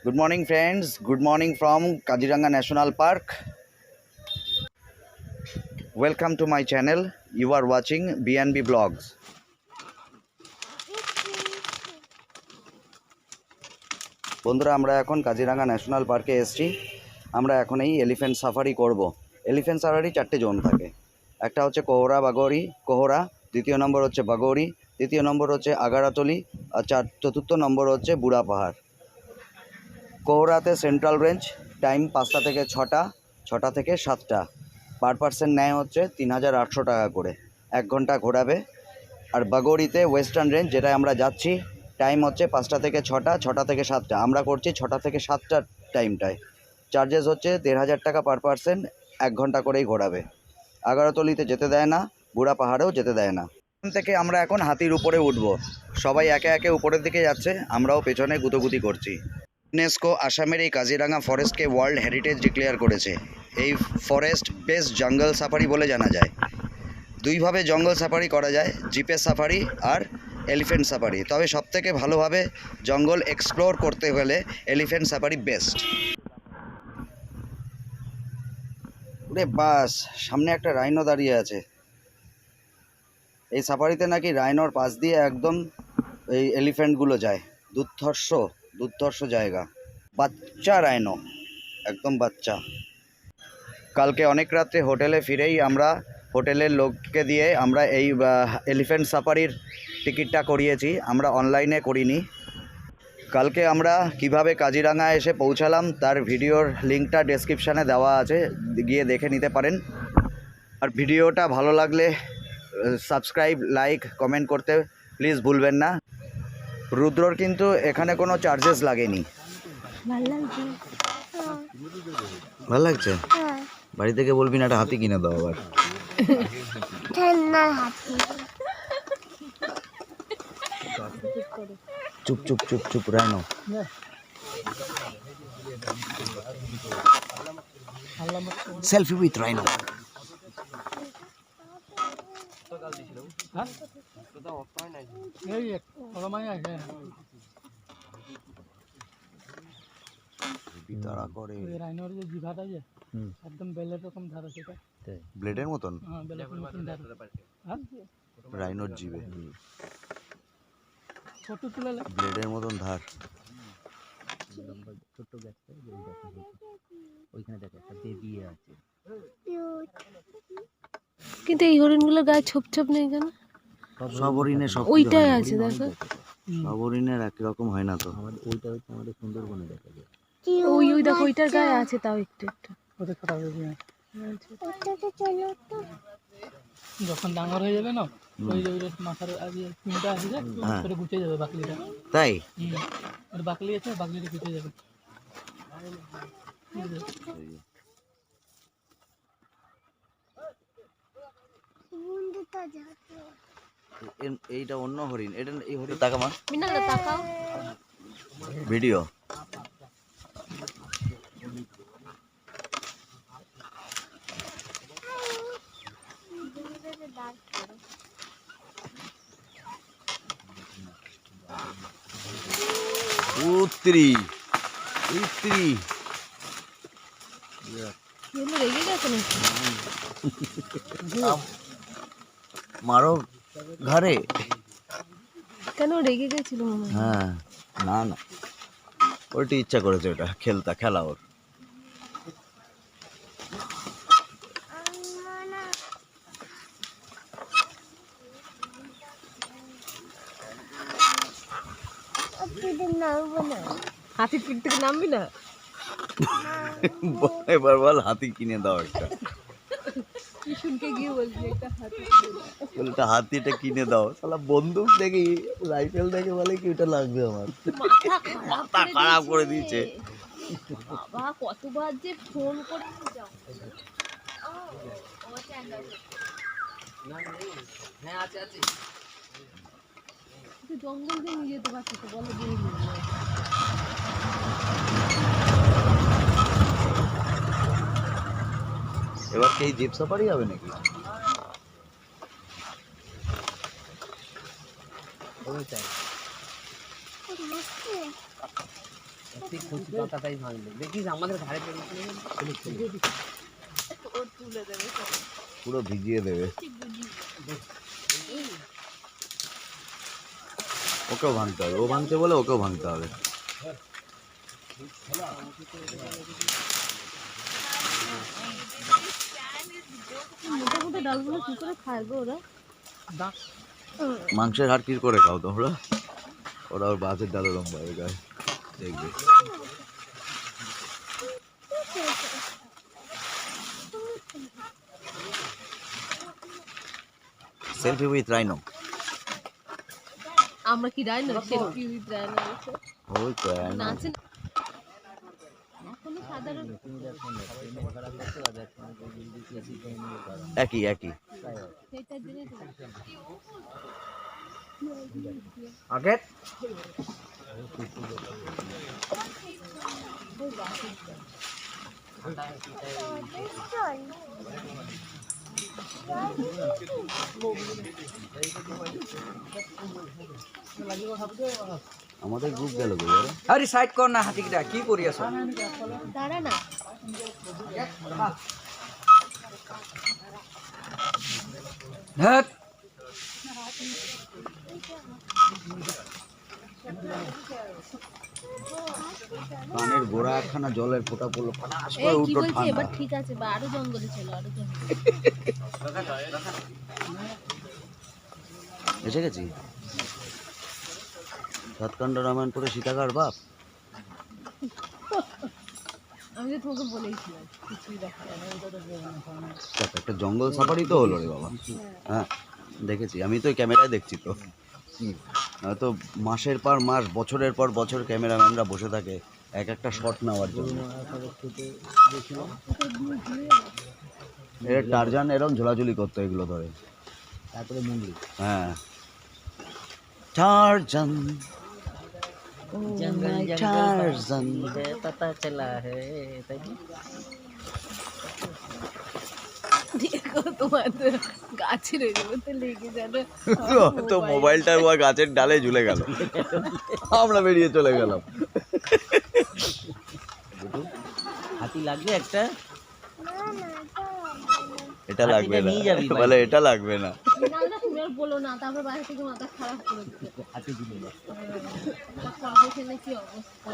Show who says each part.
Speaker 1: Good morning, friends. Good morning from Kaziranga National Park. Welcome to my channel. You are watching BNB Vlogs. বন্ধুরা, আমরা এখন Kaziranga national পার্কে এসেছি। আমরা এখন এই এলিফ্যান্ট সাফারি করব। এলিফ্যান্ট সাফারি 4টে জোন থাকে। একটা হচ্ছে কোহরা, দ্বিতীয় নম্বর হচ্ছে বাগৌরি, তৃতীয় নম্বর হচ্ছে আগারাতলি, আর চতুর্থ নম্বর হচ্ছে বুড়া পাহাড়। কোহরাতে সেন্ট্রাল রেঞ্জ, টাইম 5টা থেকে 6টা, 6টা থেকে 7টা। পার পার্সন নেয় হচ্ছে 3800 টাকা করে, 1 ঘন্টা ঘোরাবে। আর বাগৌরিতে ওয়েস্টার্ন রেঞ্জ, যেটায় আমরা যাচ্ছি, টাইম হচ্ছে 5টা থেকে 6টা, 6টা থেকে 7টা। আমরা করছি 6টা থেকে 7টার টাইমটায়। চার্জেস হচ্ছে 1500 টাকা পার পার্সন, 1 ঘন্টা করেই ঘোরাবে। আগারতলিতে যেতে দেয় না, বুড়া পাহাড়েও যেতে দেয় না। এখান থেকে আমরা এখন হাতির উপরে উঠব। সবাই একে একে উপরের দিকে যাচ্ছে, আমরাও পেছনে গুতোগুতি করছি। ইউনেস্কো আসামের এই কাজিরাঙ্গা ফরেস্টকে ওয়ার্ল্ড হেরিটেজ ডিক্লেয়ার করেছে। এই ফরেস্ট বেস্ট জঙ্গল সাফারি বলে জানা যায়। দুইভাবে জঙ্গল সাফারি করা যায়, জিপের সাফারি আর এলিফ্যান্ট সাফারি। তবে সবথেকে ভালোভাবে জঙ্গল এক্সপ্লোর করতে হলে এলিফ্যান্ট সাফারি বেস্ট। ওরে বাস, সামনে একটা রাইনো দাঁড়িয়ে আছে। এই সাফারিতে নাকি রাইনোর পাশ দিয়ে একদম এই এলিফ্যান্টগুলো যায়। দুর্ধর্ষ জায়গা। বাচ্চা রাইনো, একদম বাচ্চা। কালকে অনেক রাত্রে হোটেলে ফিরেই আমরা হোটেলের লোককে দিয়ে আমরা এই এলিফ্যান্ট সাফারির টিকিটটা করিয়েছি, আমরা অনলাইনে করিনি। কালকে আমরা কিভাবে কাজিরাঙ্গা এসে পৌঁছালাম তার ভিডিওর লিঙ্কটা ডেসক্রিপশানে দেওয়া আছে, গিয়ে দেখে নিতে পারেন। আর ভিডিওটা ভালো লাগলে সাবস্ক্রাইব, লাইক, কমেন্ট করতে প্লিজ ভুলবেন না। রুদ্রর কিন্তু এখানে কোনো চার্জেস লাগেনি। ভালো লাগছে? বাড়ি থেকে বলবি না একটা হাতি কিনে দাও আবার। চুপ চুপ চুপ চুপ রাইনো। Selfie with rhino. তারা করে রাইনোর যে জিভাটা যে একদম বেলের রকম ধার আছে, ব্লেডের মতন। রাইনোর জিভে ছোট ব্লেডের মতন ধার। ছোট গাছটা ওইখানে দেখো একটা বেবি আছে,
Speaker 2: কিন্তু এই হরিণগুলোর গায়ে ছোপ ছোপ নেই কেন?
Speaker 1: সব হরিণের সব
Speaker 2: ওইটাই আছে, দেখো।
Speaker 1: সব হরিণের একই রকম হয় না তো। ওইটা হচ্ছে আমাদের সুন্দরবনে দেখা যায়।
Speaker 2: ওই ওই দেখো, ওইটার গায়ে আছে তাও একটু একটু।
Speaker 3: যখন ডাঙর হয়ে যাবে না, ওই যে মাথার আগে পিনটা আসবে, ওটা গুছিয়ে যাবে বাকলিটা।
Speaker 1: তাই
Speaker 3: ওর বাকলি আছে, বাকলিটা গুছিয়ে যাবে।
Speaker 1: এইটা অন্য হরিণ, এটা এই হরিণ। তাকা মা,
Speaker 2: তাকাও।
Speaker 1: ভিডিও উত্তরি উত্তরি
Speaker 2: রেগে গেছে নাকি?
Speaker 1: মারো ঘরে।
Speaker 2: কেন রেগে গেছিল মনে হয়?
Speaker 1: হ্যাঁ, না না, ওইটি ইচ্ছা করেছে, ওটা খেলা ওর।
Speaker 2: হাতির পিঠ থেকে নামবি না?
Speaker 1: এবার বল হাতি কিনে দাও একটা।
Speaker 2: কিশুনকে গিয়ে বলবি একটা
Speaker 1: হাতিটা কিনে দাও। শালা বন্দুক দেখি, রাইফেল দেখে বলে কি ওটা লাগবে আমার। মাথা খারাপ করে দিয়েছে।
Speaker 2: বাবা কতবার যে ফোন করে যাও।
Speaker 3: হ্যাঁ আছে আছে।
Speaker 2: জঙ্গল দিয়ে নিয়ে যেতে পারছি তো, বলো দিয়ে
Speaker 1: এবার কি জিপ সাফারি হবে নাকি?
Speaker 4: সেই কচি পাতাটাই ভাঙলো, দেখিস আমাদের ঘাড়ে
Speaker 2: ও তুলে দেবে সব।
Speaker 1: পুরো ভিজিয়ে দেবে। ওকেও ভাঙতে হবে, ও ভাঙতে বলে ওকেও ভাঙতে হবে।
Speaker 2: মোটা মোটা ডালগুলো কি করে খায় গো ওরা?
Speaker 1: মাংসের হাড় কি করে খাও তোমরা? ওরা ওর বাসের ডাল লম্বা হয়ে গায়ে দেখবে। Selfie with rhino.
Speaker 2: আমরা কি রাইনো? সেলফি উইথ রাইনো
Speaker 1: ওই তো
Speaker 2: নাচে। এখনো সাধারণ
Speaker 1: একই একই।
Speaker 2: সেটার জন্যই তো।
Speaker 4: আগে
Speaker 1: আমাদের গ্রুপ গেল গো।
Speaker 4: আরে সাইড কর না, হাতিটা কি করি আছো?
Speaker 2: দাঁড়া না।
Speaker 4: হ্যাঁ
Speaker 1: কানের গোড়া একখানা জলের ফোঁটা পড়লো, ফাটাস করে
Speaker 2: এই কি
Speaker 1: উঠলো
Speaker 2: বলছি,
Speaker 1: ঠান্ডা।
Speaker 2: এবার ঠিক আছে বা আরো জঙ্গলে চলো, আরো জঙ্গলে।
Speaker 1: এসে গেছি সাতকান্ড রামায়ণপুরে সীতাকার বাপ।
Speaker 2: আমি তো তোমাকে বলেইছিলাম কিছুই দেখা যায় না।
Speaker 1: দেখ, একটা জঙ্গল সাফারি তো হলো রে বাবা। হ্যাঁ দেখেছি, আমি তো ক্যামেরায় দেখছি তো। তো মাসের পর মাস, বছরের পর বছর ক্যামেরাম্যানরা বসে থাকে এক একটা শট নেওয়ার জন্য। এর টারজান এরকম ঝোলাঝুলি করতো এগুলো ধরে,
Speaker 4: তারপরে মুঙ্গলি
Speaker 1: হ্যাঁ টারজান
Speaker 4: জঙ্গল
Speaker 1: টারজান।
Speaker 4: पता चला है তাই না?
Speaker 2: দেখো তোমার তো গাছের ওই তো লেগে যাবে।
Speaker 1: তো মোবাইলটা ওই গাছের ডালে ঝুলে গেল, আমরা বেরিয়ে চলে গেলাম।
Speaker 4: হাতি লাগবে একটা,
Speaker 1: এটা লাগবে
Speaker 4: হাতিটা
Speaker 1: না,
Speaker 4: নিয়ে যাবি
Speaker 1: বলে এটা লাগবে না।
Speaker 2: না না তুমি আর বলো না, তারপর বাইরে থেকে মাথা খারাপ করে দিবে।
Speaker 4: হাতি দিলে
Speaker 2: কি অবস্থা।